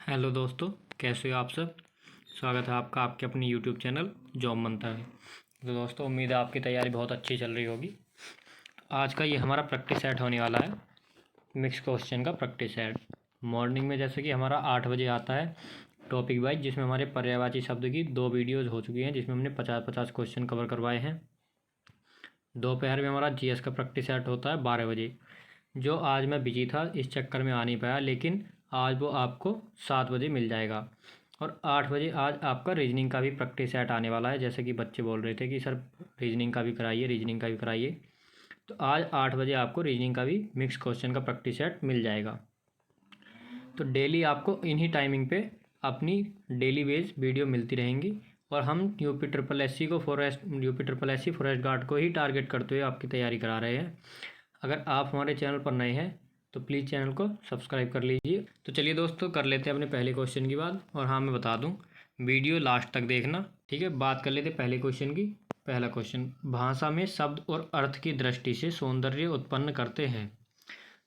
Hello दोस्तों, कैसे हो आप सब। स्वागत है आपका आपके अपने यूट्यूब चैनल जॉब मंता है। तो दोस्तों, उम्मीद है आपकी तैयारी बहुत अच्छी चल रही होगी। आज का ये हमारा प्रैक्टिस सेट होने वाला है, मिक्स क्वेश्चन का प्रैक्टिस सेट। मॉर्निंग में जैसे कि हमारा 8 बजे आता है टॉपिक वाइज, जिसमें हमारे पर्यायवाची शब्द की 2 वीडियोज़ हो चुकी हैं, जिसमें हमने 50-50 क्वेश्चन कवर करवाए हैं। दोपहर में हमारा जीएस का प्रैक्टिस सेट होता है 12 बजे, जो आज मैं बिजी था, इस चक्कर में आ नहीं पाया, लेकिन आज वो आपको 7 बजे मिल जाएगा। और 8 बजे आज आपका रीजनिंग का भी प्रैक्टिस सेट आने वाला है। जैसे कि बच्चे बोल रहे थे कि सर रीजनिंग का भी कराइए, रीजनिंग का भी कराइए, तो आज 8 बजे आपको रीजनिंग का भी मिक्स क्वेश्चन का प्रैक्टिस सेट मिल जाएगा। तो डेली आपको इन्हीं टाइमिंग पे अपनी डेली बेस वीडियो मिलती रहेंगी। और हम UP triple S C forest guard को ही टारगेट करते हुए आपकी तैयारी करा रहे हैं। अगर आप हमारे चैनल पर नए हैं तो प्लीज़ चैनल को सब्सक्राइब कर लीजिए। तो चलिए दोस्तों, कर लेते हैं अपने पहले क्वेश्चन की बात। और हाँ, मैं बता दूं, वीडियो लास्ट तक देखना, ठीक है। बात कर लेते हैं पहले क्वेश्चन की। पहला क्वेश्चन, भाषा में शब्द और अर्थ की दृष्टि से सौंदर्य उत्पन्न करते हैं।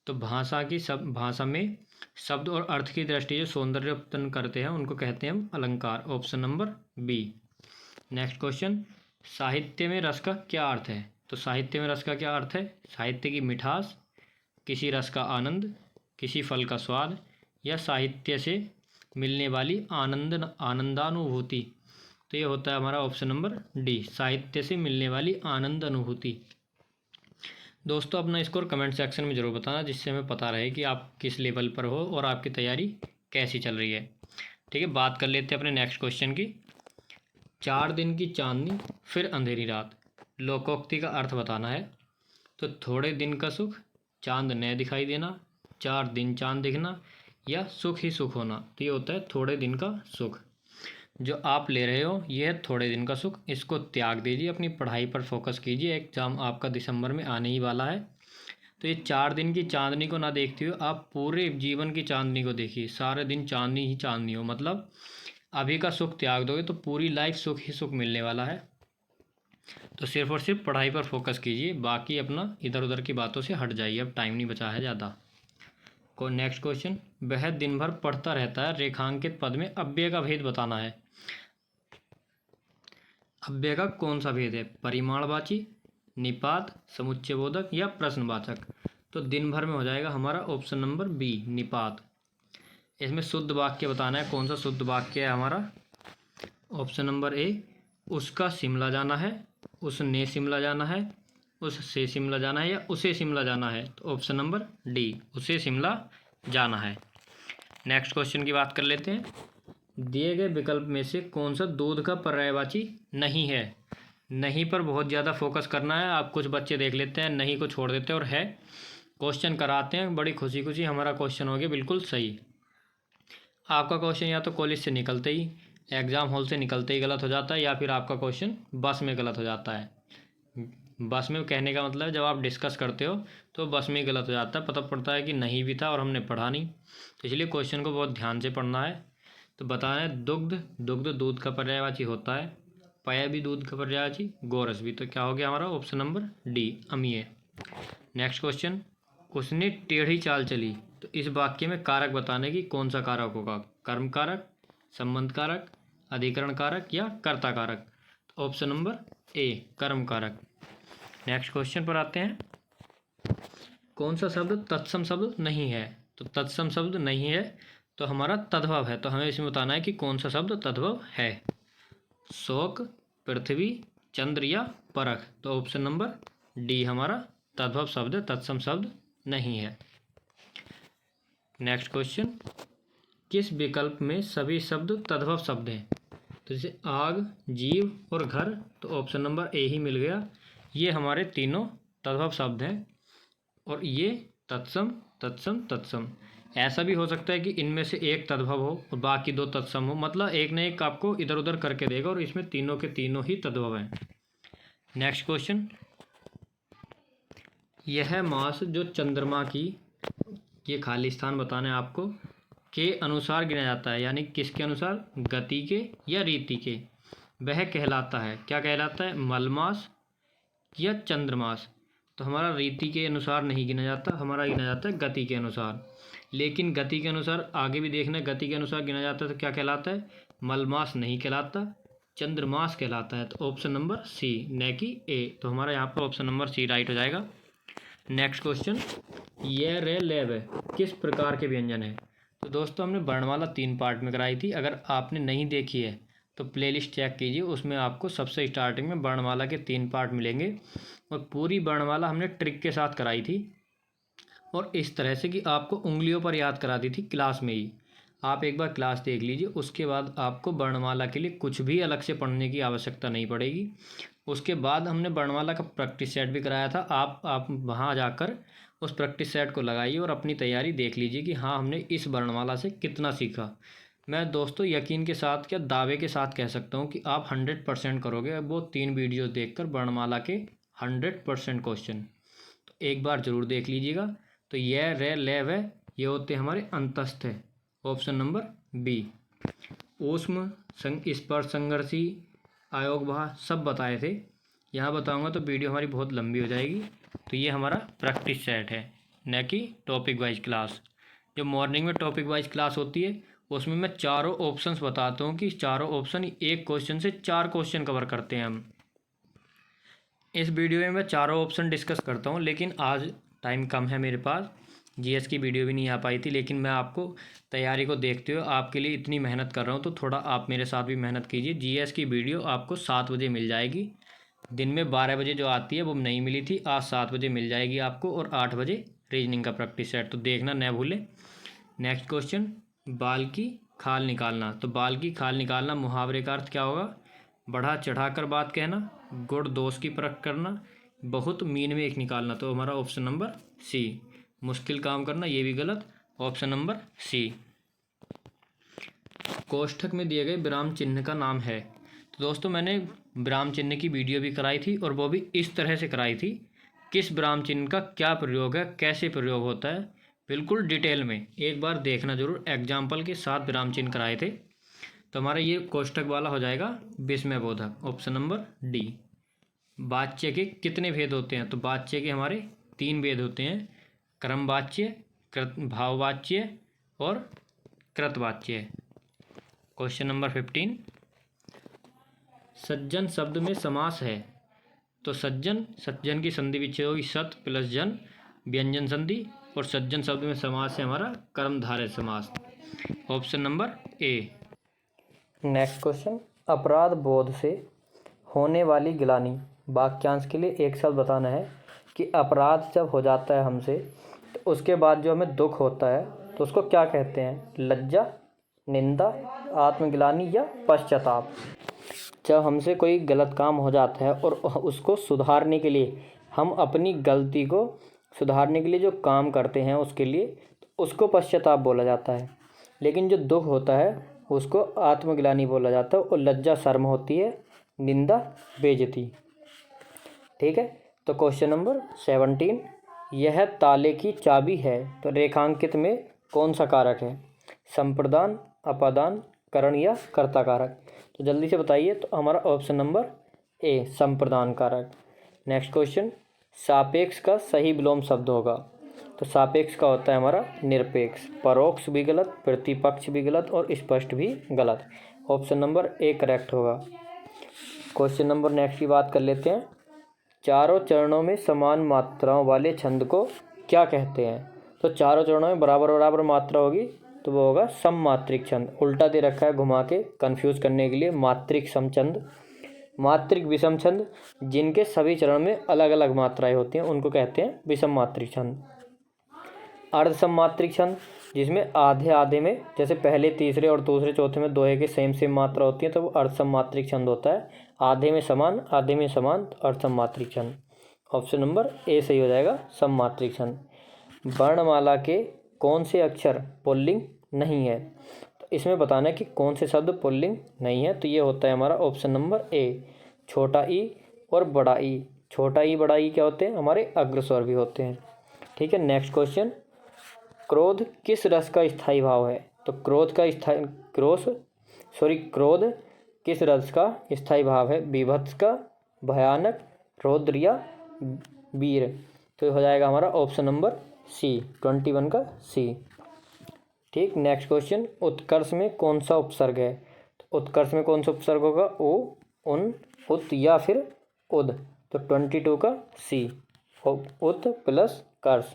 तो भाषा में शब्द और अर्थ की दृष्टि से सौंदर्य उत्पन्न करते हैं, उनको कहते हैं हम अलंकार। Option number B. Next question, साहित्य में रस का क्या अर्थ है। तो साहित्य में रस का क्या अर्थ है। साहित्य की मिठास, किसी रस का आनंद, किसी फल का स्वाद, या साहित्य से मिलने वाली आनंदानुभूति। तो ये होता है हमारा ऑप्शन नंबर डी, साहित्य से मिलने वाली आनंद अनुभूति। दोस्तों, अपना स्कोर कमेंट सेक्शन में ज़रूर बताना, जिससे हमें पता रहे कि आप किस लेवल पर हो और आपकी तैयारी कैसी चल रही है, ठीक है। बात कर लेते हैं अपने नेक्स्ट क्वेश्चन की। 4 दिन की चांदनी फिर अंधेरी रात, लोकोक्ति का अर्थ बताना है। तो थोड़े दिन का सुख, चांद न दिखाई देना, 4 दिन चांद दिखना, या सुख ही सुख होना। तो ये होता है थोड़े दिन का सुख। जो आप ले रहे हो ये है थोड़े दिन का सुख, इसको त्याग दीजिए, अपनी पढ़ाई पर फोकस कीजिए। एग्ज़ाम आपका दिसंबर में आने ही वाला है। तो ये 4 दिन की चांदनी को ना देखते हुए आप पूरे जीवन की चांदनी को देखिए। सारे दिन चांदनी ही चांदनी हो, मतलब अभी का सुख त्याग दोगे तो पूरी लाइफ सुख ही सुख मिलने वाला है। तो सिर्फ और सिर्फ पढ़ाई पर फोकस कीजिए, बाकी अपना इधर उधर की बातों से हट जाइए, अब टाइम नहीं बचा है ज़्यादा। नेक्स्ट क्वेश्चन, वह दिन भर पढ़ता रहता है, रेखांकित पद में अव्यय का भेद बताना है। अव्यय का कौन सा भेद है। परिमाणवाची, निपात, समुच्चयबोधक, या प्रश्नवाचक। तो दिन भर में हो जाएगा हमारा ऑप्शन नंबर बी, निपात। इसमें शुद्ध वाक्य बताना है, कौन सा शुद्ध वाक्य है हमारा। ऑप्शन नंबर ए, उसका शिमला जाना है, उसने शिमला जाना है, उससे शिमला जाना है, या उसे शिमला जाना है। तो ऑप्शन नंबर डी, उसे शिमला जाना है। नेक्स्ट क्वेश्चन की बात कर लेते हैं। दिए गए विकल्प में से कौन सा दूध का पर्यायवाची नहीं है। नहीं पर बहुत ज़्यादा फोकस करना है। आप कुछ बच्चे देख लेते हैं, नहीं को छोड़ देते हैं और है क्वेश्चन कराते हैं, बड़ी खुशी खुशी हमारा क्वेश्चन हो गया बिल्कुल सही। आपका क्वेश्चन या तो कॉलेज से निकलते ही, एग्ज़ाम हॉल से निकलते ही गलत हो जाता है, या फिर आपका क्वेश्चन बस में गलत हो जाता है। बस में कहने का मतलब है जब आप डिस्कस करते हो तो बस में गलत हो जाता है, पता पड़ता है कि नहीं भी था और हमने पढ़ा नहीं। तो इसलिए क्वेश्चन को बहुत ध्यान से पढ़ना है। तो बताना है, दुग्ध, दुग्ध दूध का पर्यायवाची होता है। पय भी दूध का पर्यायवाची, गोरस भी। तो क्या हो गया हमारा option number D, अमीय। Next question, उसने टेढ़ी चाल चली। तो इस वाक्य में कारक बताने की कौन सा कारक होगा। कर्म कारक, संबंध कारक, अधिकरण कारक, या कर्ता कारक। तो ऑप्शन नंबर ए, कर्म कारक। नेक्स्ट क्वेश्चन पर आते हैं। कौन सा शब्द तत्सम शब्द नहीं है। तो तत्सम शब्द नहीं है तो हमारा तद्भव है। तो हमें इसमें बताना है कि कौन सा शब्द तद्भव है। शोक, पृथ्वी, चंद्र, या परख। तो ऑप्शन नंबर डी हमारा तद्भव शब्द, तत्सम शब्द नहीं है। नेक्स्ट क्वेश्चन, किस विकल्प में सभी शब्द तद्भव शब्द हैं। तो जैसे आग, जीव और घर। तो ऑप्शन नंबर ए ही मिल गया। ये हमारे तीनों तद्भव शब्द हैं और ये तत्सम तत्सम तत्सम। ऐसा भी हो सकता है कि इनमें से एक तद्भव हो और बाकी 2 तत्सम हो, मतलब एक न एक आपको इधर उधर करके देगा और इसमें तीनों के तीनों ही तद्भव हैं। नेक्स्ट क्वेश्चन, यह मास जो चंद्रमा की, ये खाली स्थान बताना है आपको, के अनुसार गिना जाता है, यानी किसके अनुसार, गति के या रीति के। वह कहलाता है, क्या कहलाता है, मलमास या चंद्रमास। तो हमारा रीति के अनुसार नहीं गिना जाता, हमारा गिना जाता है गति के अनुसार। लेकिन गति के अनुसार आगे भी देखना, गति के अनुसार गिना जाता है तो क्या कहलाता है? मलमास नहीं कहलाता, चंद्रमास कहलाता है। तो ऑप्शन नंबर सी, न कि ए। तो हमारा यहाँ पर ऑप्शन नंबर सी राइट हो जाएगा। नेक्स्ट क्वेश्चन, ये रे ले वे किस प्रकार के व्यंजन है? तो दोस्तों हमने वर्णमाला 3 पार्ट में कराई थी। अगर आपने नहीं देखी है तो प्लेलिस्ट चेक कीजिए, उसमें आपको सबसे स्टार्टिंग में वर्णमाला के 3 पार्ट मिलेंगे और पूरी वर्णमाला हमने ट्रिक के साथ कराई थी और इस तरह से कि आपको उंगलियों पर याद करा दी थी क्लास में ही। आप एक बार क्लास देख लीजिए, उसके बाद आपको वर्णमाला के लिए कुछ भी अलग से पढ़ने की आवश्यकता नहीं पड़ेगी। उसके बाद हमने वर्णमाला का प्रैक्टिस सेट भी कराया था। आप वहाँ जाकर उस प्रैक्टिस सेट को लगाइए और अपनी तैयारी देख लीजिए कि हाँ हमने इस वर्णमाला से कितना सीखा। मैं दोस्तों यकीन के साथ, क्या दावे के साथ कह सकता हूँ कि आप 100% करोगे वो 3 वीडियोस देखकर वर्णमाला के 100% क्वेश्चन। तो एक बार ज़रूर देख लीजिएगा। तो यह रे ले वे ये होते हमारे अंतस्थ है, ऑप्शन नंबर बी। ऊष्म स्पर्श संघर्षी आयोग वहाँ सब बताए थे, यहाँ बताऊँगा तो वीडियो हमारी बहुत लंबी हो जाएगी। तो ये हमारा प्रैक्टिस सेट है, न कि टॉपिक वाइज क्लास। जो मॉर्निंग में टॉपिक वाइज क्लास होती है उसमें मैं चारों ऑप्शंस बताता हूँ कि चारों ऑप्शन एक क्वेश्चन से 4 क्वेश्चन कवर करते हैं हम। इस वीडियो में मैं चारों ऑप्शन डिस्कस करता हूँ, लेकिन आज टाइम कम है मेरे पास, जीएस की वीडियो भी नहीं आ पाई थी। लेकिन मैं आपको तैयारी को देखते हुए आपके लिए इतनी मेहनत कर रहा हूँ, तो थोड़ा आप मेरे साथ भी मेहनत कीजिए। जीएस की वीडियो आपको 7 बजे मिल जाएगी। दिन में 12 बजे जो आती है वो नहीं मिली थी, आज 7 बजे मिल जाएगी आपको। और 8 बजे रीजनिंग का प्रैक्टिस सेट, तो देखना न भूलें। नेक्स्ट क्वेश्चन, बाल की खाल निकालना। तो बाल की खाल निकालना मुहावरे का अर्थ क्या होगा? बढ़ा चढ़ाकर बात कहना, गुण दोष की परख करना, बहुत मीन में एक निकालना। तो हमारा ऑप्शन नंबर सी, मुश्किल काम करना, ये भी गलत, ऑप्शन नंबर सी। कोष्ठक में दिए गए विराम चिन्ह का नाम है। तो दोस्तों मैंने विराम चिन्ह की वीडियो भी कराई थी और वो भी इस तरह से कराई थी, किस विराम चिन्ह का क्या प्रयोग है, कैसे प्रयोग होता है, बिल्कुल डिटेल में। एक बार देखना जरूर, एग्जाम्पल के साथ विराम चिन्ह कराए थे। तो हमारा ये कोष्ठक वाला हो जाएगा विस्मय बोधक, ऑप्शन नंबर डी। वाच्य के कितने भेद होते हैं? तो वाच्य के हमारे 3 भेद होते हैं, क्रमवाच्य, भाववाच्य और कृतवाच्य। क्वेश्चन नंबर 15, सज्जन शब्द में समास है। तो सज्जन की संधि विच्छेद होगी सत प्लस जन, व्यंजन संधि, और सज्जन शब्द में समास है हमारा कर्मधारय समास, option number A. Next question, अपराध बोध से होने वाली गिलानी। वाक्यांश के लिए एक शब्द बताना है कि अपराध जब हो जाता है हमसे तो उसके बाद जो हमें दुख होता है तो उसको क्या कहते हैं? लज्जा, निंदा, आत्मग्लानि या पश्चाताप। जब हमसे कोई गलत काम हो जाता है और उसको सुधारने के लिए, हम अपनी गलती को सुधारने के लिए जो काम करते हैं उसके लिए, उसको पश्चाताप बोला जाता है। लेकिन जो दुख होता है उसको आत्मग्लानि बोला जाता है, और लज्जा शर्म होती है, निंदा बेइज्जती। ठीक है। तो क्वेश्चन नंबर 17, यह ताले की चाबी है। तो रेखांकित में कौन सा कारक है? संप्रदान, अपादान, करण या कर्ता कारक। तो जल्दी से बताइए। तो हमारा ऑप्शन नंबर ए, संप्रदान कारक। नेक्स्ट क्वेश्चन, सापेक्ष का सही विलोम शब्द होगा। तो सापेक्ष का होता है हमारा निरपेक्ष। परोक्ष भी गलत, प्रतिपक्ष भी गलत और स्पष्ट भी गलत। ऑप्शन नंबर ए करेक्ट होगा। क्वेश्चन नंबर नेक्स्ट की बात कर लेते हैं। चारों चरणों में समान मात्राओं वाले छंद को क्या कहते हैं? तो चारों चरणों में बराबर बराबर मात्रा होगी तो वो होगा सममात्रिक छंद। उल्टा दे रखा है घुमा के कंफ्यूज करने के लिए। मात्रिक समछंद, मात्रिक विषम छंद, जिनके सभी चरण में अलग अलग मात्राएं होती हैं उनको कहते हैं विषम मात्रिक छंद। अर्ध सममात्रिक छंद, जिसमें आधे आधे में, जैसे पहले तीसरे और दूसरे चौथे में दोहे के सेम मात्रा होती है तो वो अर्ध सममात्रिक छंद होता है। आधे में समान, आधे में समान, तो अर्ध सममात्रिक छंद। ऑप्शन नंबर ए सही हो जाएगा, सममात्रिक छंद। वर्णमाला के कौन से अक्षर पुल्लिंग नहीं है? तो इसमें बताना है कि कौन से शब्द पुल्लिंग नहीं है। तो ये होता है हमारा ऑप्शन नंबर ए, छोटा ई और बड़ा ई। छोटा ई बड़ा ई क्या होते हैं? हमारे अग्रस्वर भी होते हैं। ठीक है। नेक्स्ट क्वेश्चन, क्रोध किस रस का स्थायी भाव है? तो क्रोध किस रस का स्थायी भाव है? बीभत्स का, भयानक, रौद्र या वीर। तो हो जाएगा हमारा ऑप्शन नंबर सी, 21 का सी। ठीक। नेक्स्ट क्वेश्चन, उत्कर्ष में कौन सा उपसर्ग है? तो उत्कर्ष में कौन सा उपसर्ग होगा? ओ, उन, उत या फिर उद। तो 22 का सी, उत प्लस कर्ष।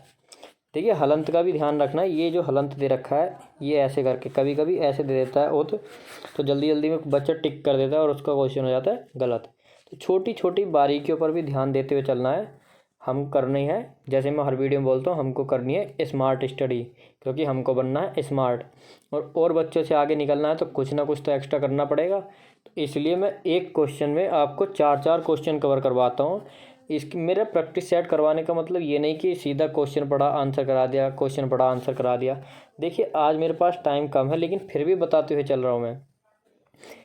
देखिए हलंत का भी ध्यान रखना है। ये जो हलंत दे रखा है ये ऐसे करके, कभी कभी ऐसे दे देता है उत, तो जल्दी जल्दी में बच्चा टिक कर देता है और उसका क्वेश्चन हो जाता है गलत। तो छोटी छोटी बारीकियों पर भी ध्यान देते हुए चलना है। हम करनी है, जैसे मैं हर वीडियो में बोलता हूँ, हमको करनी है स्मार्ट स्टडी, क्योंकि हमको बनना है स्मार्ट और बच्चों से आगे निकलना है, तो कुछ ना कुछ तो एक्स्ट्रा करना पड़ेगा। तो इसलिए मैं एक क्वेश्चन में आपको 4 क्वेश्चन कवर करवाता हूँ। इसकी मेरा प्रैक्टिस सेट करवाने का मतलब ये नहीं कि सीधा क्वेश्चन पढ़ा आंसर करा दिया, क्वेश्चन पढ़ा आंसर करा दिया। देखिए आज मेरे पास टाइम कम है, लेकिन फिर भी बताते हुए चल रहा हूँ मैं,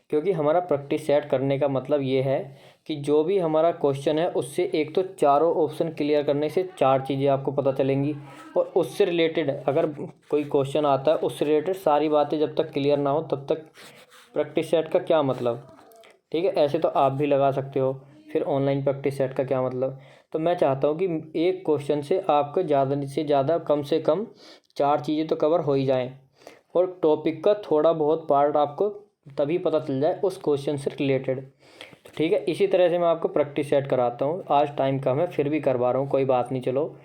क्योंकि हमारा प्रैक्टिस सेट करने का मतलब ये है कि जो भी हमारा क्वेश्चन है उससे एक तो चारों ऑप्शन क्लियर करने से 4 चीज़ें आपको पता चलेंगी, और उससे रिलेटेड अगर कोई क्वेश्चन आता है उससे रिलेटेड सारी बातें जब तक क्लियर ना हो तब तक प्रैक्टिस सेट का क्या मतलब। ठीक है, ऐसे तो आप भी लगा सकते हो, फिर ऑनलाइन प्रैक्टिस सेट का क्या मतलब। तो मैं चाहता हूँ कि एक क्वेश्चन से आपको ज़्यादा से ज़्यादा कम से कम 4 चीज़ें तो कवर हो ही जाएँ, और टॉपिक का थोड़ा बहुत पार्ट आपको तभी पता चल जाए उस क्वेश्चन से रिलेटेड। तो ठीक है, इसी तरह से मैं आपको प्रैक्टिस सेट कराता हूँ। आज टाइम कम है फिर भी करवा रहा हूँ, कोई बात नहीं। चलो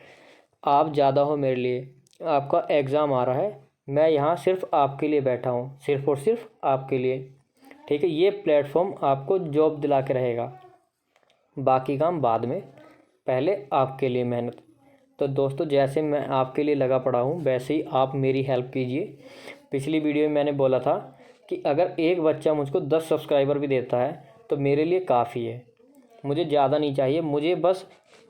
आप ज़्यादा हो मेरे लिए, आपका एग्ज़ाम आ रहा है, मैं यहाँ सिर्फ आपके लिए बैठा हूँ, सिर्फ और सिर्फ आपके लिए। ठीक है, ये प्लेटफॉर्म आपको जॉब दिला के रहेगा, बाकी काम बाद में, पहले आपके लिए मेहनत। तो दोस्तों जैसे मैं आपके लिए लगा पड़ा हूँ वैसे ही आप मेरी हेल्प कीजिए। पिछली वीडियो में मैंने बोला था कि अगर एक बच्चा मुझको 10 सब्सक्राइबर भी देता है तो मेरे लिए काफ़ी है, मुझे ज़्यादा नहीं चाहिए। मुझे बस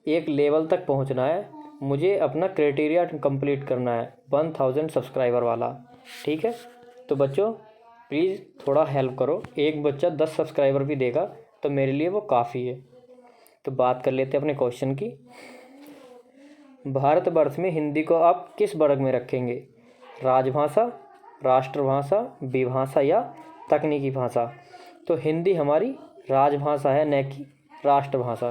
एक लेवल तक पहुंचना है, मुझे अपना क्राइटेरिया कंप्लीट करना है 1000 सब्सक्राइबर वाला। ठीक है, तो बच्चों प्लीज़ थोड़ा हेल्प करो। एक बच्चा 10 सब्सक्राइबर भी देगा तो मेरे लिए वो काफ़ी है। तो बात कर लेते हैं अपने क्वेश्चन की। भारतवर्ष में हिंदी को आप किस वर्ग में रखेंगे? राजभाषा, राष्ट्रभाषा, विभाषा या तकनीकी भाषा? तो हिंदी हमारी राजभाषा है, न कि राष्ट्रभाषा।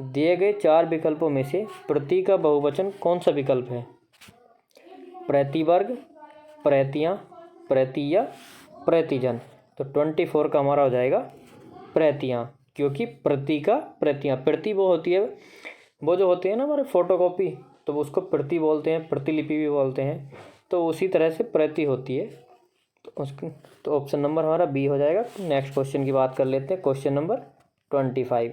दिए गए 4 विकल्पों में से प्रति का बहुवचन कौन सा विकल्प है? प्रतिवर्ग, प्रतियाँ, प्रतिया, प्रतिजन। तो 24 का हमारा हो जाएगा प्रतियाँ, क्योंकि प्रति का प्रतियाँ, प्रति वो होती है, वो जो होती है ना हमारे फोटोकॉपी, तो उसको प्रति बोलते हैं, प्रतिलिपि भी बोलते हैं, तो उसी तरह से प्रति होती है। तो उसकी तो ऑप्शन नंबर हमारा बी हो जाएगा। नेक्स्ट क्वेश्चन की बात कर लेते हैं, क्वेश्चन नंबर 25।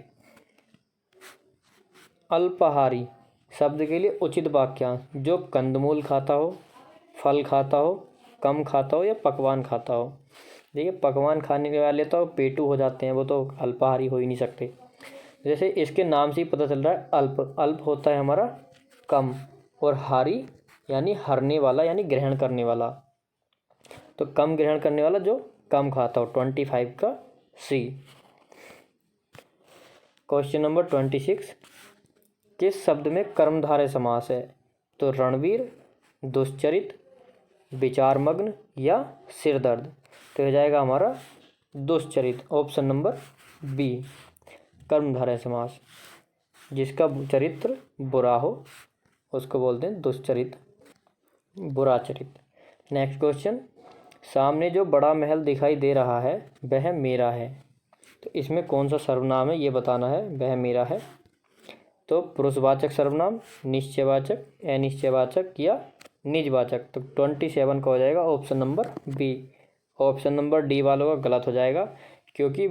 अल्पाहारी शब्द के लिए उचित वाक्यांश, जो कंदमूल खाता हो, फल खाता हो, कम खाता हो या पकवान खाता हो। देखिए पकवान खाने के वाले तो पेटू हो जाते हैं, वो तो अल्पाहारी हो ही नहीं सकते। जैसे इसके नाम से ही पता चल रहा है, अल्प, अल्प होता है हमारा कम, और हारी यानी हरने वाला यानी ग्रहण करने वाला, तो कम ग्रहण करने वाला जो कम खाता हो। 25 का सी। क्वेश्चन नंबर 26, किस शब्द में कर्मधारय समास है? तो रणवीर, दुश्चरित, विचारमग्न या सिरदर्द। तो हो जाएगा हमारा दुश्चरित, ऑप्शन नंबर बी, कर्मधारय समास। जिसका चरित्र बुरा हो उसको बोलते हैं दुश्चरित, बुरा चरित। नेक्स्ट क्वेश्चन, सामने जो बड़ा महल दिखाई दे रहा है वह मेरा है, तो इसमें कौन सा सर्वनाम है ये बताना है। वह मेरा है तो पुरुषवाचक सर्वनाम, निश्चयवाचक, अनिश्चयवाचक या निजवाचक। तो 27 का हो जाएगा option number B. Option number D वालों का गलत हो जाएगा, क्योंकि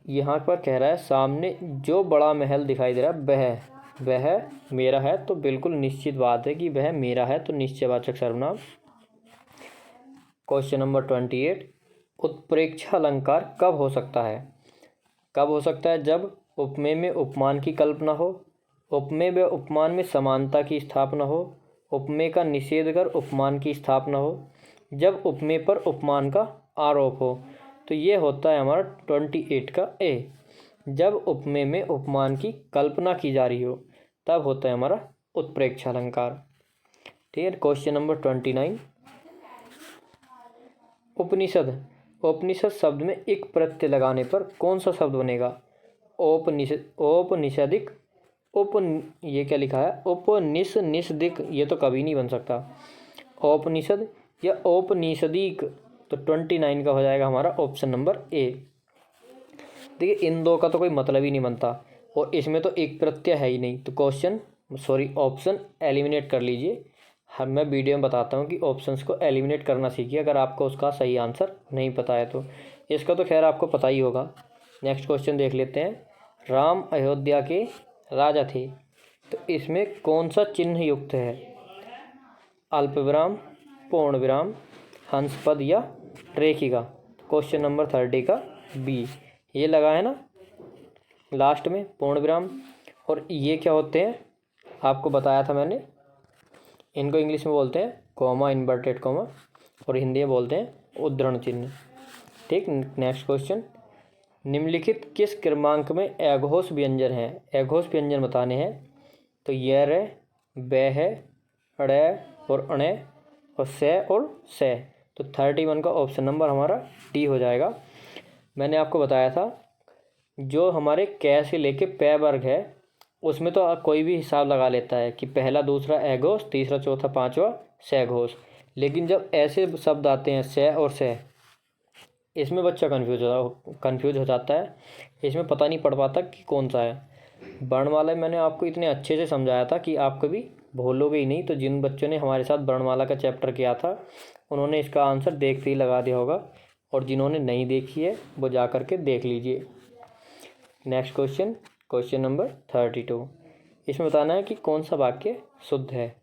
यहाँ पर कह रहा है सामने जो बड़ा महल दिखाई दे रहा है वह मेरा है, तो बिल्कुल निश्चित बात है कि वह मेरा है, तो निश्चयवाचक सर्वनाम। क्वेश्चन नंबर 28, उत्प्रेक्षा अलंकार कब हो सकता है? कब हो सकता है? जब उपमेय में उपमान की कल्पना हो, उपमेय व उपमान में समानता की स्थापना हो, उपमेय का निषेध कर उपमान की स्थापना हो, जब उपमेय पर उपमान का आरोप हो। तो ये होता है हमारा 28 का ए। जब उपमेय में उपमान की कल्पना की जा रही हो तब होता है हमारा उत्प्रेक्षा अलंकार। ठीक है, क्वेश्चन नंबर 29, उपनिषद, उपनिषद शब्द में एक प्रत्यय लगाने पर कौन सा शब्द बनेगा? औपनिषदिक, ये क्या लिखा है? उपनिषदिक, ये तो कभी नहीं बन सकता। औपनिषद या औपनिषदिक, तो 29 का हो जाएगा हमारा ऑप्शन नंबर ए। देखिए इन दो का तो कोई मतलब ही नहीं बनता और इसमें तो एक प्रत्यय है ही नहीं, तो ऑप्शन एलिमिनेट कर लीजिए। मैं वीडियो में बताता हूँ कि ऑप्शंस को एलिमिनेट करना सीखिए अगर आपको उसका सही आंसर नहीं पता है तो। इसका तो खैर आपको पता ही होगा। नेक्स्ट क्वेश्चन देख लेते हैं। राम अयोध्या के राजा थे, तो इसमें कौन सा चिन्ह युक्त है? अल्प विराम, पूर्ण विराम, हंस पद या रेखिका? क्वेश्चन नंबर 30 का बी। ये लगा है ना लास्ट में पूर्ण विराम। और ये क्या होते हैं आपको बताया था मैंने, इनको इंग्लिश में बोलते हैं कॉमा, इन्वर्टेड कॉमा, और हिंदी में बोलते हैं उद्धरण चिन्ह। ठीक। Next question. निम्नलिखित किस क्रमांक में अघोष व्यंजन है? अघोष व्यंजन बताने हैं तो य रे, ब है, अड़ और अणे और से और से। तो 31 का ऑप्शन नंबर हमारा डी हो जाएगा। मैंने आपको बताया था जो हमारे कै से लेके पै वर्ग है उसमें तो कोई भी हिसाब लगा लेता है कि पहला दूसरा अघोष, तीसरा चौथा पांचवा सघोष। लेकिन जब ऐसे शब्द आते हैं से और से, इसमें बच्चा कंफ्यूज हो जाता है। इसमें पता नहीं पड़ पाता कि कौन सा है। वर्णमाला मैंने आपको इतने अच्छे से समझाया था कि आप कभी भूलोगे ही नहीं। तो जिन बच्चों ने हमारे साथ वर्णमाला का चैप्टर किया था उन्होंने इसका आंसर देखते ही लगा दिया होगा, और जिन्होंने नहीं देखी है वो जा कर के देख लीजिए। Next question, question number 32। इसमें बताना है कि कौन सा वाक्य शुद्ध है।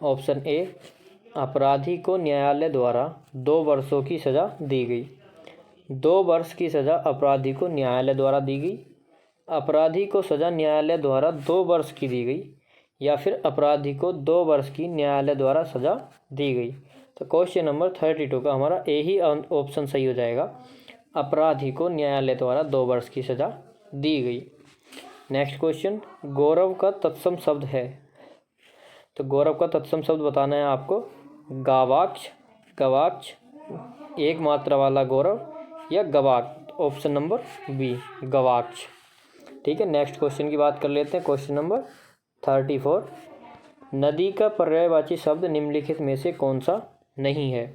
ऑप्शन ए, अपराधी को न्यायालय द्वारा 2 वर्षों की सज़ा दी गई। 2 वर्ष की सज़ा अपराधी को न्यायालय द्वारा दी गई, अपराधी को सज़ा न्यायालय द्वारा 2 वर्ष की दी गई, या फिर अपराधी को 2 वर्ष की न्यायालय द्वारा सज़ा दी गई। तो क्वेश्चन नंबर 32 का हमारा ए ही ऑप्शन सही हो जाएगा। अपराधी को न्यायालय द्वारा 2 वर्ष की सज़ा दी गई। Next question. गौरव का तत्सम शब्द है, तो गौरव का तत्सम शब्द बताना है आपको। गावाक्ष, गवाक्ष, एक मात्रा वाला गौरव या गवाक्ष। ऑप्शन नंबर बी, गवाक्ष। ठीक है। नेक्स्ट क्वेश्चन की बात कर लेते हैं। Question number 34। नदी का पर्यायवाची शब्द निम्नलिखित में से कौन सा नहीं है?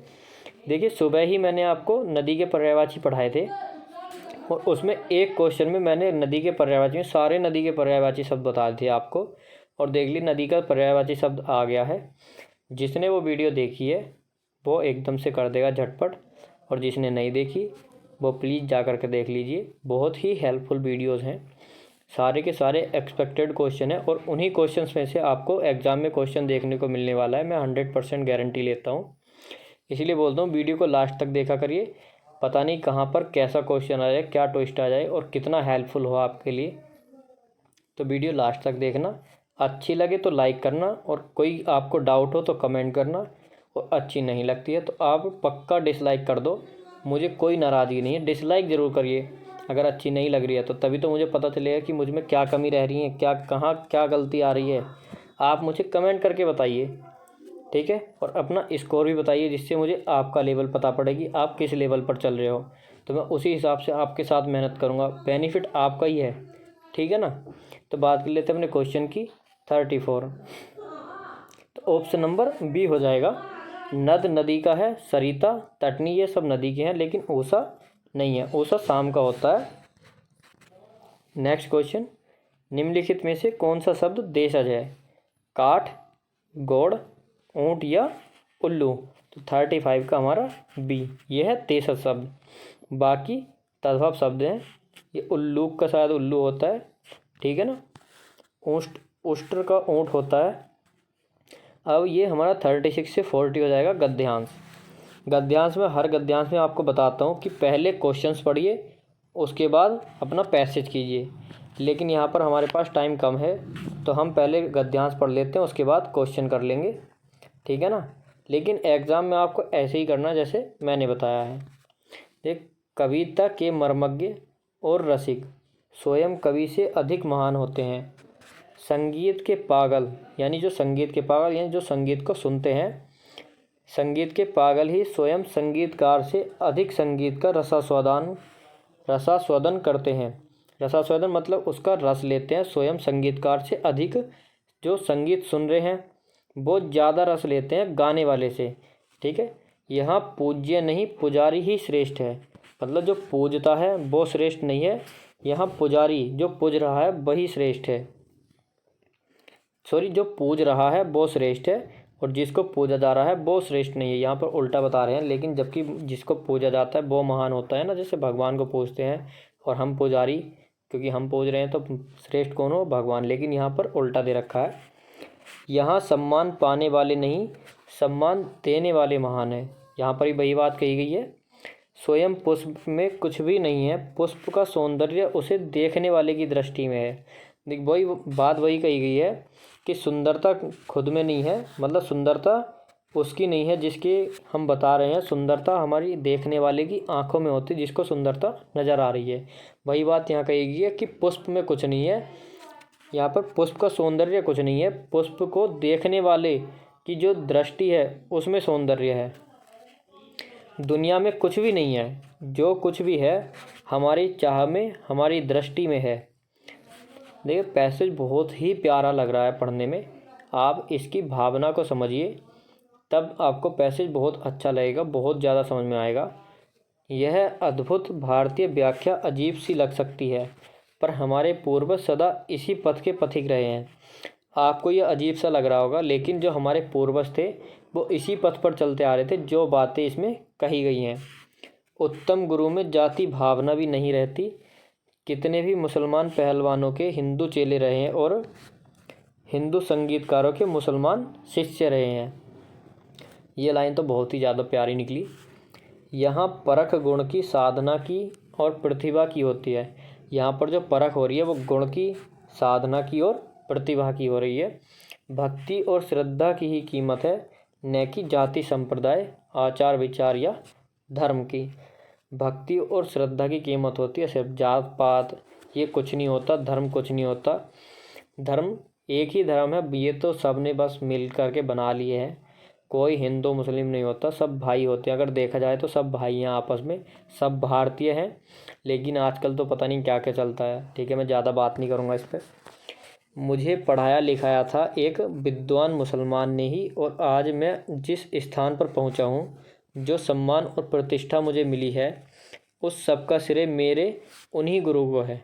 देखिए सुबह ही मैंने आपको नदी के पर्यायवाची पढ़ाए थे और उसमें एक क्वेश्चन में मैंने नदी के पर्यायवाची में सारे नदी के पर्यायवाची शब्द बता दिए आपको, और देख ली नदी का पर्यायवाची शब्द आ गया है। जिसने वो वीडियो देखी है वो एकदम से कर देगा झटपट, और जिसने नहीं देखी वो प्लीज़ जा कर के देख लीजिए। बहुत ही हेल्पफुल वीडियोस हैं, सारे के सारे एक्सपेक्टेड क्वेश्चन है, और उन्हीं क्वेश्चंस में से आपको एग्ज़ाम में क्वेश्चन देखने को मिलने वाला है। मैं 100% गारंटी लेता हूँ, इसलिए बोलता हूँ वीडियो को लास्ट तक देखा करिए। पता नहीं कहाँ पर कैसा क्वेश्चन आ जाए, क्या ट्विस्ट आ जाए और कितना हेल्पफुल हो आपके लिए। तो वीडियो लास्ट तक देखना, अच्छी लगे तो लाइक करना, और कोई आपको डाउट हो तो कमेंट करना, और अच्छी नहीं लगती है तो आप पक्का डिसलाइक कर दो। मुझे कोई नाराज़गी नहीं है, डिसलाइक ज़रूर करिए अगर अच्छी नहीं लग रही है तो। तभी तो मुझे पता चलेगा कि मुझ में क्या कमी रह रही है, क्या गलती आ रही है। आप मुझे कमेंट करके बताइए, ठीक है। और अपना स्कोर भी बताइए, जिससे मुझे आपका लेवल पता पड़ेगी, आप किस लेवल पर चल रहे हो, तो मैं उसी हिसाब से आपके साथ मेहनत करूँगा। बेनिफिट आपका ही है, ठीक है ना। तो बात कर लेते हैं अपने क्वेश्चन की 34। तो ऑप्शन नंबर बी हो जाएगा। नद नदी का है, सरिता, तटनी, ये सब नदी के हैं, लेकिन ऊषा नहीं है। ऊषा शाम का होता है। Next question. निम्नलिखित में से कौन सा शब्द देशज है? काठ, गोड़, ऊँट या उल्लू। तो 35 का हमारा बी, ये है देशज शब्द। बाकी तद्भव शब्द हैं। ये उल्लू का शायद उल्लू होता है, ठीक है ना। उष्ट्र का ऊँट होता है। अब ये हमारा 36 से 40 हो जाएगा गद्यांश। गद्यांश में हर गद्यांश में आपको बताता हूँ कि पहले क्वेश्चंस पढ़िए, उसके बाद अपना पैसेज कीजिए। लेकिन यहाँ पर हमारे पास टाइम कम है तो हम पहले गद्यांश पढ़ लेते हैं, उसके बाद क्वेश्चन कर लेंगे, ठीक है ना। लेकिन एग्ज़ाम में आपको ऐसे ही करना जैसे मैंने बताया है। देख, कविता के मर्मज्ञ और रसिक स्वयं कवि से अधिक महान होते हैं। संगीत के पागल यानी जो संगीत को सुनते हैं, संगीत के पागल ही स्वयं संगीतकार से अधिक संगीत का रसास्वादन करते हैं। रसास्वादन मतलब उसका रस लेते हैं। स्वयं संगीतकार से अधिक जो संगीत सुन रहे हैं वो ज़्यादा रस लेते हैं गाने वाले से। ठीक है, यहाँ पूज्य नहीं पुजारी ही श्रेष्ठ है, मतलब जो पूजता है वो श्रेष्ठ नहीं है, यहाँ पुजारी जो पूज रहा है वही श्रेष्ठ है। सॉरी, जो पूज रहा है वो श्रेष्ठ है और जिसको पूजा जा रहा है वो श्रेष्ठ नहीं है। यहाँ पर उल्टा बता रहे हैं, लेकिन जबकि जिसको पूजा जाता है वो महान होता है ना, जैसे भगवान को पूजते हैं और हम पुजारी, क्योंकि हम पूज रहे हैं तो श्रेष्ठ कौन हो, भगवान। लेकिन यहाँ पर उल्टा दे रखा है, यहाँ सम्मान पाने वाले नहीं सम्मान देने वाले महान है। यहाँ पर ही वही बात कही गई है, स्वयं पुष्प में कुछ भी नहीं है, पुष्प का सौंदर्य उसे देखने वाले की दृष्टि में है। देख वही बात वही कही गई है कि सुंदरता खुद में नहीं है, मतलब सुंदरता उसकी नहीं है जिसकी हम बता रहे हैं, सुंदरता हमारी देखने वाले की आंखों में होती है, जिसको सुंदरता नज़र आ रही है। वही बात यहाँ कही गई है कि पुष्प में कुछ नहीं है, यहाँ पर पुष्प का सौंदर्य कुछ नहीं है, पुष्प को देखने वाले की जो दृष्टि है उसमें सौंदर्य है। दुनिया में कुछ भी नहीं है, जो कुछ भी है हमारी चाह में, हमारी दृष्टि में है। देखिए पैसेज बहुत ही प्यारा लग रहा है पढ़ने में, आप इसकी भावना को समझिए, तब आपको पैसेज बहुत अच्छा लगेगा, बहुत ज़्यादा समझ में आएगा। यह अद्भुत भारतीय व्याख्या अजीब सी लग सकती है, पर हमारे पूर्वज सदा इसी पथ के पथिक रहे हैं। आपको यह अजीब सा लग रहा होगा, लेकिन जो हमारे पूर्वज थे वो इसी पथ पर चलते आ रहे थे, जो बातें इसमें कही गई हैं। उत्तम गुरु में जाति भावना भी नहीं रहती, कितने भी मुसलमान पहलवानों के हिंदू चेले रहे हैं और हिंदू संगीतकारों के मुसलमान शिष्य रहे हैं। ये लाइन तो बहुत ही ज़्यादा प्यारी निकली। यहाँ परख गुण की, साधना की और प्रतिभा की होती है। यहाँ पर जो परख हो रही है वो गुण की, साधना की और प्रतिभा की हो रही है। भक्ति और श्रद्धा की ही कीमत है, न कि जाति संप्रदाय आचार विचार या धर्म की। भक्ति और श्रद्धा की कीमत होती है, सिर्फ जात पात ये कुछ नहीं होता, धर्म कुछ नहीं होता। धर्म एक ही धर्म है, ये तो सब ने बस मिल करके बना लिए हैं, कोई हिंदू मुस्लिम नहीं होता, सब भाई होते हैं। अगर देखा जाए तो सब भाई हैं आपस में, सब भारतीय हैं। लेकिन आजकल तो पता नहीं क्या क्या चलता है। ठीक है, मैं ज़्यादा बात नहीं करूँगा इस पर। मुझे पढ़ाया लिखाया था एक विद्वान मुसलमान ने ही, और आज मैं जिस स्थान पर पहुंचा हूं, जो सम्मान और प्रतिष्ठा मुझे मिली है, उस सब का श्रेय मेरे उन्हीं गुरु को है।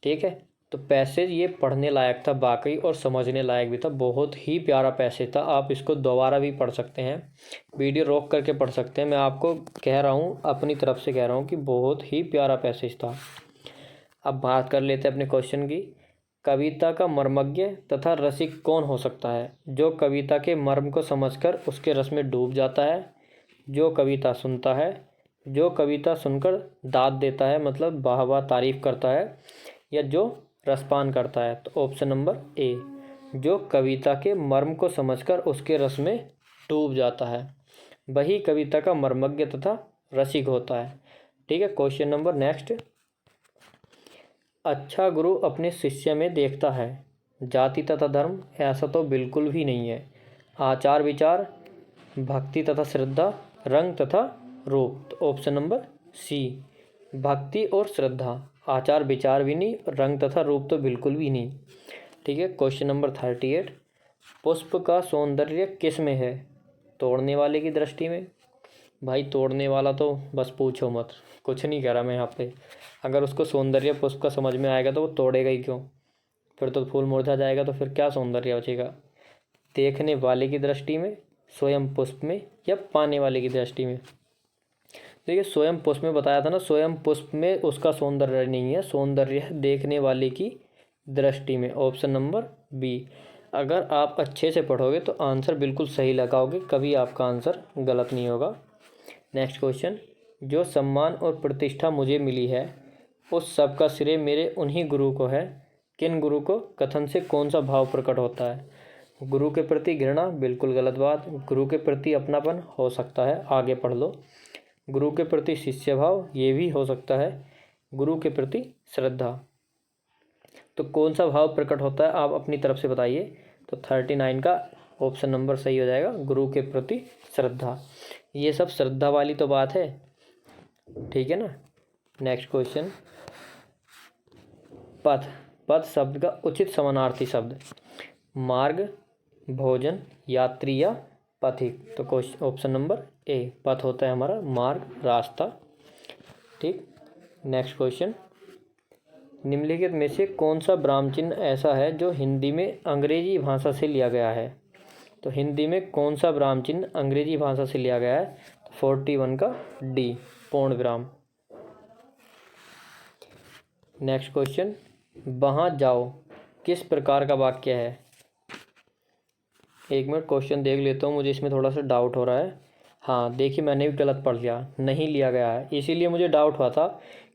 ठीक है, तो पैसेज ये पढ़ने लायक था वाकई, और समझने लायक भी था। बहुत ही प्यारा पैसेज था, आप इसको दोबारा भी पढ़ सकते हैं, वीडियो रोक करके पढ़ सकते हैं। मैं आपको कह रहा हूँ, अपनी तरफ से कह रहा हूँ कि बहुत ही प्यारा पैसेज था। अब बात कर लेते हैं अपने क्वेश्चन की। कविता का मर्मज्ञ तथा रसिक कौन हो सकता है? जो कविता के मर्म को समझकर उसके रस में डूब जाता है, जो कविता सुनता है, जो कविता सुनकर दाद देता है, मतलब वाह वाह तारीफ करता है, या जो रसपान करता है। तो ऑप्शन नंबर ए, जो कविता के मर्म को समझकर उसके रस में डूब जाता है, वही कविता का मर्मज्ञ तथा रसिक होता है। ठीक है, क्वेश्चन नंबर नेक्स्ट। अच्छा गुरु अपने शिष्य में देखता है जाति तथा धर्म, ऐसा तो बिल्कुल भी नहीं है। आचार विचार, भक्ति तथा श्रद्धा, रंग तथा रूप। तो ऑप्शन नंबर सी, भक्ति और श्रद्धा, आचार विचार भी नहीं, रंग तथा रूप तो बिल्कुल भी नहीं। ठीक है, क्वेश्चन नंबर 38। पुष्प का सौंदर्य किस में है? तोड़ने वाले की दृष्टि में। भाई तोड़ने वाला तो बस पूछो मत, कुछ नहीं कह रहा मैं यहाँ पे। अगर उसको सौंदर्य पुष्प का समझ में आएगा तो वो तोड़ेगा ही क्यों, फिर तो फूल मुरझा जाएगा, तो फिर क्या सौंदर्य बचेगा। देखने वाले की दृष्टि में, स्वयं पुष्प में, या पाने वाले की दृष्टि में। देखिए स्वयं पुष्प में बताया था ना, स्वयं पुष्प में उसका सौंदर्य नहीं है, सौंदर्य है देखने वाले की दृष्टि में। Option number B. अगर आप अच्छे से पढ़ोगे तो आंसर बिल्कुल सही लगाओगे, कभी आपका आंसर गलत नहीं होगा। Next question. जो सम्मान और प्रतिष्ठा मुझे मिली है, उस सब का श्रेय मेरे उन्हीं गुरु को है। किन गुरु को? कथन से कौन सा भाव प्रकट होता है? गुरु के प्रति घृणा, बिल्कुल गलत बात। गुरु के प्रति अपनापन हो सकता है, आगे पढ़ लो। गुरु के प्रति शिष्य भाव, ये भी हो सकता है। गुरु के प्रति श्रद्धा, तो कौन सा भाव प्रकट होता है आप अपनी तरफ से बताइए। तो 39 का ऑप्शन नंबर सही हो जाएगा, गुरु के प्रति श्रद्धा। ये सब श्रद्धा वाली तो बात है, ठीक है ना। Next question. पथ, पथ शब्द का उचित समानार्थी शब्द। मार्ग, भोजन, यात्री या पथिक। तो क्वेश्चन ऑप्शन नंबर ए पथ होता है हमारा मार्ग, रास्ता। ठीक। नेक्स्ट क्वेश्चन, निम्नलिखित में से कौन सा विराम चिन्ह ऐसा है जो हिंदी में अंग्रेजी भाषा से लिया गया है? तो हिंदी में कौन सा विराम चिन्ह अंग्रेजी भाषा से लिया गया है? तो 41 का डी, पूर्ण विराम। नेक्स्ट क्वेश्चन, वहाँ जाओ किस प्रकार का वाक्य है? एक मिनट क्वेश्चन देख लेता हूँ, मुझे इसमें थोड़ा सा डाउट हो रहा है। हाँ देखिए, मैंने भी गलत पढ़ लिया, नहीं लिया गया है, इसीलिए मुझे डाउट हुआ था,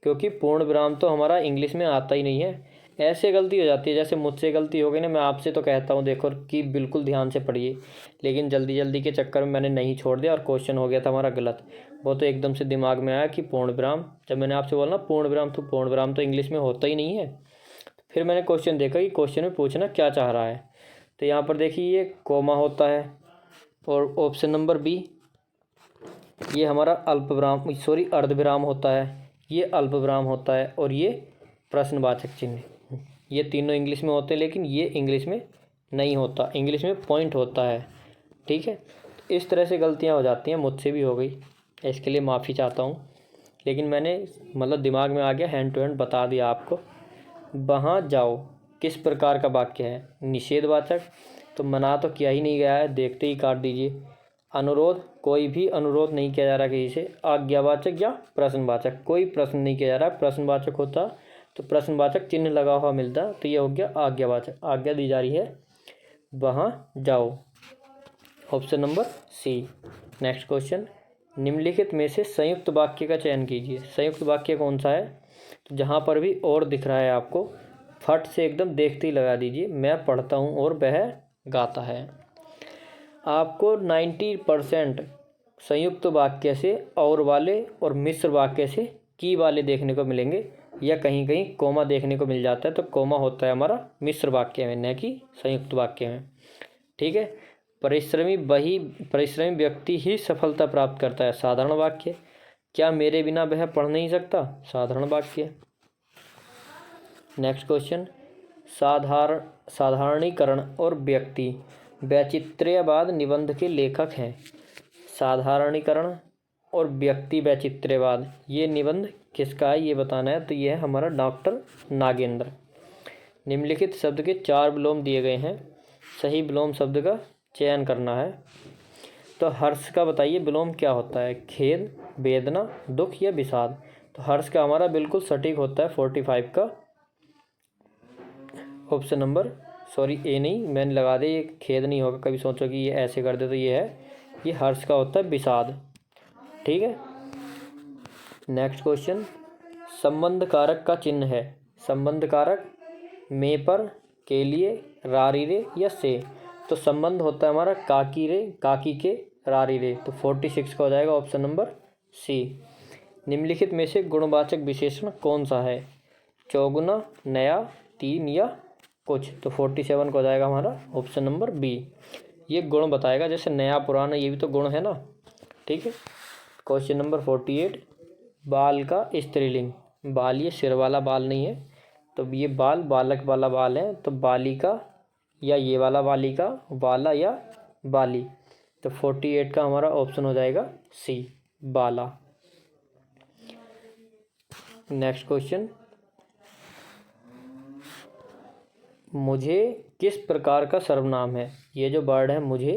क्योंकि पूर्ण विराम तो हमारा इंग्लिश में आता ही नहीं है। ऐसे गलती हो जाती है, जैसे मुझसे गलती हो गई ना, मैं आपसे तो कहता हूँ देखो कि बिल्कुल ध्यान से पढ़िए, लेकिन जल्दी जल्दी के चक्कर में मैंने नहीं छोड़ दिया और क्वेश्चन हो गया था हमारा गलत। वो तो एकदम से दिमाग में आया कि पूर्ण विराम, जब मैंने आपसे बोला ना पूर्ण विराम, तो पूर्ण विराम तो इंग्लिश में होता ही नहीं है। फिर मैंने क्वेश्चन देखा कि क्वेश्चन में पूछना क्या चाह रहा है। तो यहाँ पर देखिए ये कोमा होता है, और ऑप्शन नंबर बी ये हमारा अल्प विराम, सॉरी अर्ध विराम होता है, ये अल्प विराम होता है, और ये प्रश्नवाचक चिन्ह। ये तीनों इंग्लिश में होते हैं, लेकिन ये इंग्लिश में नहीं होता, इंग्लिश में पॉइंट होता है। ठीक है, इस तरह से गलतियाँ हो जाती हैं, मुझसे भी हो गई, इसके लिए माफ़ी चाहता हूँ, लेकिन मैंने मतलब दिमाग में आ गया, हैंड टू हैंड बता दिया आपको। वहाँ जाओ किस प्रकार का वाक्य है? निषेधवाचक, तो मना तो किया ही नहीं गया है, देखते ही काट दीजिए। अनुरोध, कोई भी अनुरोध नहीं किया जा रहा किसी से। आज्ञावाचक या प्रश्नवाचक, कोई प्रश्न नहीं किया जा रहा, प्रश्नवाचक होता तो प्रश्नवाचक चिन्ह लगा हुआ मिलता, तो ये हो गया आज्ञावाचक, आज्ञा दी जा रही है वहाँ जाओ, option number C. Next question, निम्नलिखित में से संयुक्त वाक्य का चयन कीजिए। संयुक्त वाक्य कौन सा है? तो जहाँ पर भी और दिख रहा है आपको, फट से एकदम देखते ही लगा दीजिए, मैं पढ़ता हूँ और वह गाता है। आपको 90% संयुक्त वाक्य से और वाले और मिश्र वाक्य से की वाले देखने को मिलेंगे, या कहीं कहीं कोमा देखने को मिल जाता है, तो कोमा होता है हमारा मिश्र वाक्य में, न कि संयुक्त वाक्य में। ठीक है, परिश्रमी व्यक्ति ही सफलता प्राप्त करता है, साधारण वाक्य। क्या मेरे बिना वह पढ़ नहीं सकता? साधारण वाक्य। नेक्स्ट क्वेश्चन, साधारणीकरण और व्यक्ति वैचित्र्यवाद निबंध के लेखक हैं। साधारणीकरण और व्यक्ति वैचित्र्यवाद, ये निबंध किसका है ये बताना है, तो ये है हमारा डॉक्टर नागेंद्र। निम्नलिखित शब्द के 4 विलोम दिए गए हैं, सही विलोम शब्द का चयन करना है। तो हर्ष का बताइए विलोम क्या होता है? खेद, वेदना, दुख या विषाद। तो हर्ष का हमारा बिल्कुल सटीक होता है 45 का, ऑप्शन नंबर, सॉरी ए नहीं, मैंने लगा दे, ये खेद नहीं होगा, कभी सोचो कि ये ऐसे कर दे, तो ये है, ये हर्ष का होता है विषाद। ठीक है। नेक्स्ट क्वेश्चन, संबंध कारक का चिन्ह है। संबंध कारक में पर, के लिए, रारी रे या से। तो संबंध होता है हमारा काकी रे, काकी के, रारी रे। तो 46 का हो जाएगा ऑप्शन नंबर सी। निम्नलिखित में से गुणवाचक विशेषण कौन सा है? चौगुना, नया, तीन या कुछ। तो 47 का हो जाएगा हमारा ऑप्शन नंबर बी। ये गुण बताएगा, जैसे नया, पुराना, ये भी तो गुण है ना। ठीक है। क्वेश्चन नंबर 48, बाल का स्त्रीलिंग। बाल, ये सिर वाला बाल नहीं है, तो ये बाल बालक वाला बाल है, तो बालिका या ये वाला बालिका, बाला या बाली। तो 48 का हमारा ऑप्शन हो जाएगा सी, बाला। नेक्स्ट क्वेश्चन, मुझे किस प्रकार का सर्वनाम है? ये जो वर्ड है मुझे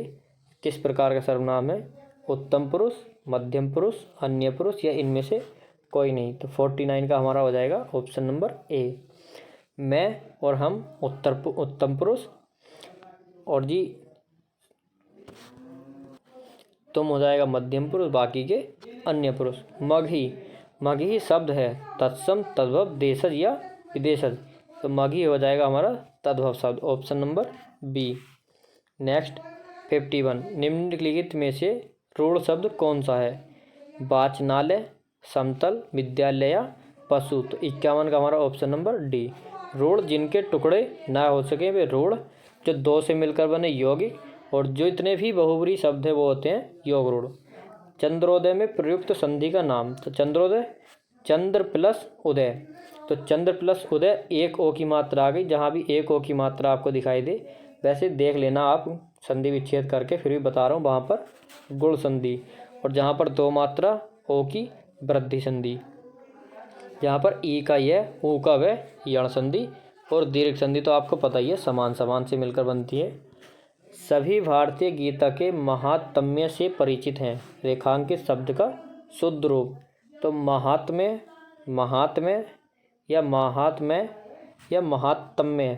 किस प्रकार का सर्वनाम है? उत्तम पुरुष, मध्यम पुरुष, अन्य पुरुष या इनमें से कोई नहीं। तो 49 का हमारा हो जाएगा ऑप्शन नंबर ए, मैं और हम उत्तम पुरुष, और जी तुम हो जाएगा मध्यम पुरुष, बाकी के अन्य पुरुष। मगही शब्द है तत्सम, तद्भव, देशज या विदेशज। तो मगही हो जाएगा हमारा तद्भव शब्द, ऑप्शन नंबर बी। नेक्स्ट 51, निम्नलिखित में से रूढ़ शब्द कौन सा है? वाचनालय, समतल, विद्यालय या पशु। तो 51 का हमारा ऑप्शन नंबर डी। रूढ़ जिनके टुकड़े ना हो सके वे रूढ़, जो दो से मिलकर बने यौगिक, और जो इतने भी बहुब्री शब्द है वो होते हैं योग रूढ़। चंद्रोदय में प्रयुक्त संधि का नाम। तो चंद्रोदय, चंद्र प्लस उदय। तो चंद्र प्लस उदय, एक ओ की मात्रा आ गई, जहाँ भी एक ओ की मात्रा आपको दिखाई दे वैसे देख लेना आप संधि विच्छेद करके, फिर भी बता रहा हूँ। वहाँ पर गुण संधि, और जहाँ पर दो मात्रा ओ की वृद्धि संधि, जहाँ पर ई का यह, ऊ का वह, यण संधि, और दीर्घ संधि तो आपको पता ही है, समान समान से मिलकर बनती है। सभी भारतीय गीता के महात्म्य से परिचित हैं। रेखांकित शब्द का शुद्ध रूप। तो महात्म्य, महात्म्य या महात्म्य या महात्म्य।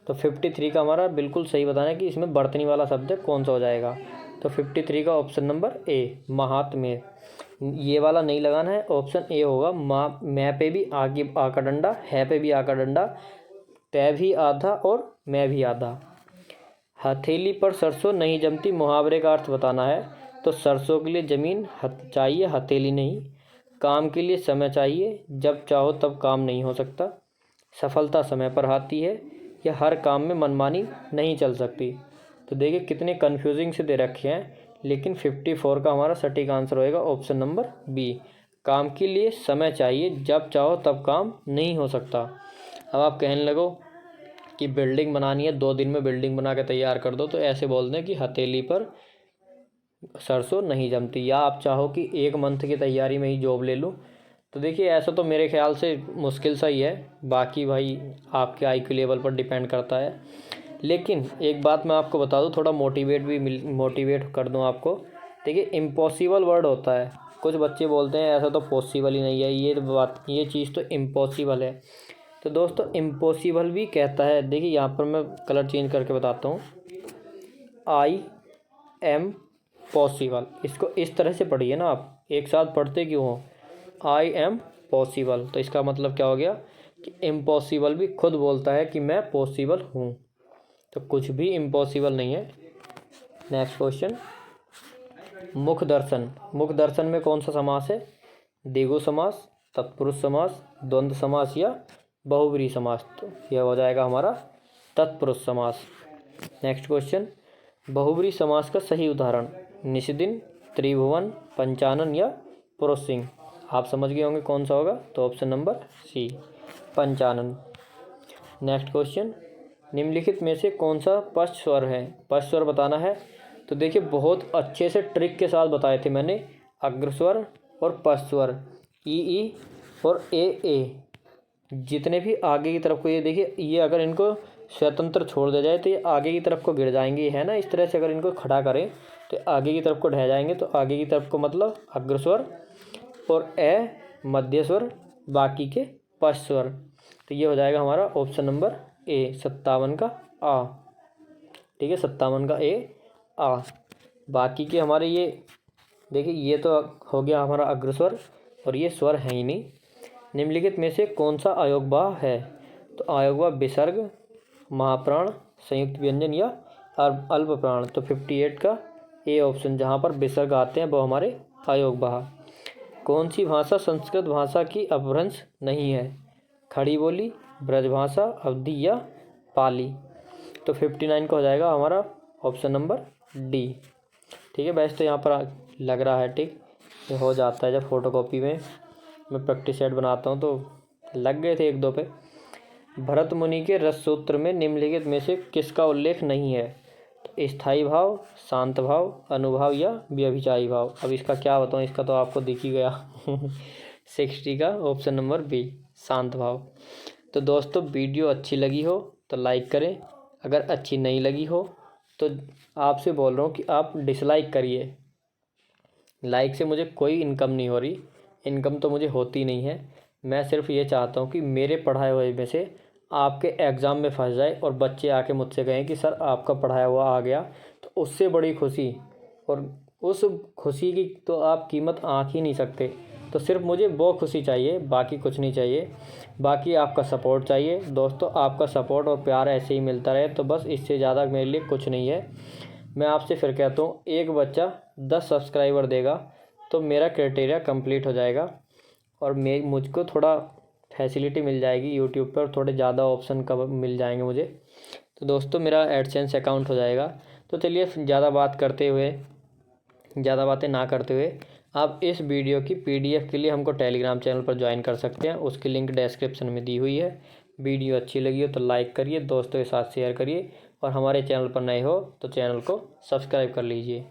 तो 53 का हमारा बिल्कुल सही बताना है कि इसमें वर्तनी वाला शब्द कौन सा हो जाएगा। तो 53 का ऑप्शन नंबर ए, महात्म्य। ये वाला नहीं लगाना है, ऑप्शन ए होगा। मैं पे भी आगे आ का डंडा, है पे भी आ का डंडा, तय भी आधा और मैं भी आधा। हथेली पर सरसों नहीं जमती, मुहावरे का अर्थ बताना है। तो सरसों के लिए ज़मीन चाहिए, हथेली नहीं। काम के लिए समय चाहिए, जब चाहो तब काम नहीं हो सकता। सफलता समय पर आती है, या हर काम में मनमानी नहीं चल सकती। तो देखिए कितने कन्फ्यूजिंग से दे रखे हैं, लेकिन 54 का हमारा सटीक आंसर होएगा ऑप्शन नंबर बी। काम के लिए समय चाहिए, जब चाहो तब काम नहीं हो सकता। अब आप कहने लगो कि बिल्डिंग बनानी है, 2 दिन में बिल्डिंग बना के तैयार कर दो, तो ऐसे बोल दें कि हथेली पर सरसों नहीं जमती। या आप चाहो कि 1 मंथ की तैयारी में ही जॉब ले लूँ, तो देखिए ऐसा तो मेरे ख्याल से मुश्किल सा ही है। बाकी भाई आपके IQ लेवल पर डिपेंड करता है। लेकिन एक बात मैं आपको बता दूँ, थोड़ा मोटिवेट कर दूँ आपको। देखिए इम्पॉसिबल वर्ड होता है, कुछ बच्चे बोलते हैं ऐसा तो पॉसिबल ही नहीं है, ये चीज़ तो इम्पॉसिबल है। तो दोस्तों इम्पॉसिबल भी कहता है। देखिए यहाँ पर मैं कलर चेंज करके बताता हूँ। आई एम पॉसिबल, इसको इस तरह से पढ़िए ना आप, एक साथ पढ़ते क्यों हो। आई एम पॉसिबल, तो इसका मतलब क्या हो गया कि इम्पॉसिबल भी खुद बोलता है कि मैं पॉसिबल हूँ। तो कुछ भी इम्पॉसिबल नहीं है। नेक्स्ट क्वेश्चन, मुख दर्शन। मुख दर्शन में कौन सा समास है। द्विगु समास, तत्पुरुष समास, द्वंद्व समास या बहुब्रीहि समास। तो यह हो जाएगा हमारा तत्पुरुष समास। नेक्स्ट क्वेश्चन, बहुब्रीहि समास का सही उदाहरण। निषदिन, त्रिभुवन, पंचानन या पुरुष सिंह। आप समझ गए होंगे कौन सा होगा, तो ऑप्शन नंबर सी, पंचानन। नेक्स्ट क्वेश्चन, निम्नलिखित में से कौन सा पश्च स्वर है। पश्च स्वर बताना है। तो देखिए बहुत अच्छे से ट्रिक के साथ बताए थे मैंने, अग्रस्वर और पश्च स्वर, ई और ए। जितने भी आगे की तरफ को, ये देखिए ये अगर इनको स्वतंत्र छोड़ दिया जाए तो ये आगे की तरफ को गिर जाएंगे, है ना। इस तरह से अगर इनको खड़ा करें तो आगे की तरफ को ढह जाएंगे। तो आगे की तरफ को मतलब अग्रस्वर, और ए मध्य स्वर, बाकी के पश्च स्वर। तो ये हो जाएगा हमारा ऑप्शन नंबर ए, 57 का आ। ठीक है, 57 का ए आ। बाकी के हमारे ये देखिए, ये तो हो गया हमारा अग्रस्वर, और ये स्वर है ही नहीं। निम्नलिखित में से कौन सा अयोगवाह है। तो अयोगवाह विसर्ग, महाप्राण, संयुक्त व्यंजन या अल्प प्राण। तो 58 का ए ऑप्शन, जहाँ पर विसर्ग आते हैं वो हमारे अयोगवाह। कौन सी भाषा संस्कृत भाषा की अपभ्रंश नहीं है। खड़ी बोली, ब्रजभाषा, अवधी या पाली। तो 59 का हो जाएगा हमारा ऑप्शन नंबर डी। ठीक है, वैसे तो यहाँ पर लग रहा है ठीक, ये हो जाता है जब फोटोकॉपी में मैं प्रैक्टिस सेट बनाता हूँ तो लग गए थे 1-2 पे। भरत मुनि के रस सूत्र में निम्नलिखित में से किसका उल्लेख नहीं है। तो स्थायी भाव, शांत भाव, अनुभाव या व्यभिचारी भाव। अब इसका क्या बताऊँ, इसका तो आपको दिख ही गया 60 का ऑप्शन नंबर बी, शांत भाव। तो दोस्तों वीडियो अच्छी लगी हो तो लाइक करें, अगर अच्छी नहीं लगी हो तो आपसे बोल रहा हूँ कि आप डिसलाइक करिए। लाइक से मुझे कोई इनकम नहीं हो रही, इनकम तो मुझे होती नहीं है। मैं सिर्फ ये चाहता हूँ कि मेरे पढ़ाए हुए में से आपके एग्ज़ाम में फंस जाए और बच्चे आके मुझसे कहें कि सर आपका पढ़ाया हुआ आ गया, तो उससे बड़ी खुशी, और उस खुशी की तो आप कीमत आँक ही नहीं सकते। तो सिर्फ मुझे वो खुशी चाहिए, बाकी कुछ नहीं चाहिए। बाकी आपका सपोर्ट चाहिए दोस्तों, आपका सपोर्ट और प्यार ऐसे ही मिलता रहे, तो बस इससे ज़्यादा मेरे लिए कुछ नहीं है। मैं आपसे फिर कहता हूँ, एक बच्चा 10 सब्सक्राइबर देगा तो मेरा क्राइटेरिया कंप्लीट हो जाएगा, और मुझको थोड़ा फैसिलिटी मिल जाएगी यूट्यूब पर, थोड़े ज़्यादा ऑप्शन कब मिल जाएंगे मुझे। तो दोस्तों मेरा एडसेंस अकाउंट हो जाएगा। तो चलिए ज़्यादा बातें ना करते हुए आप इस वीडियो की PDF के लिए हमको टेलीग्राम चैनल पर ज्वाइन कर सकते हैं, उसकी लिंक डिस्क्रिप्शन में दी हुई है। वीडियो अच्छी लगी हो तो लाइक करिए, दोस्तों के साथ शेयर करिए, और हमारे चैनल पर नए हो तो चैनल को सब्सक्राइब कर लीजिए।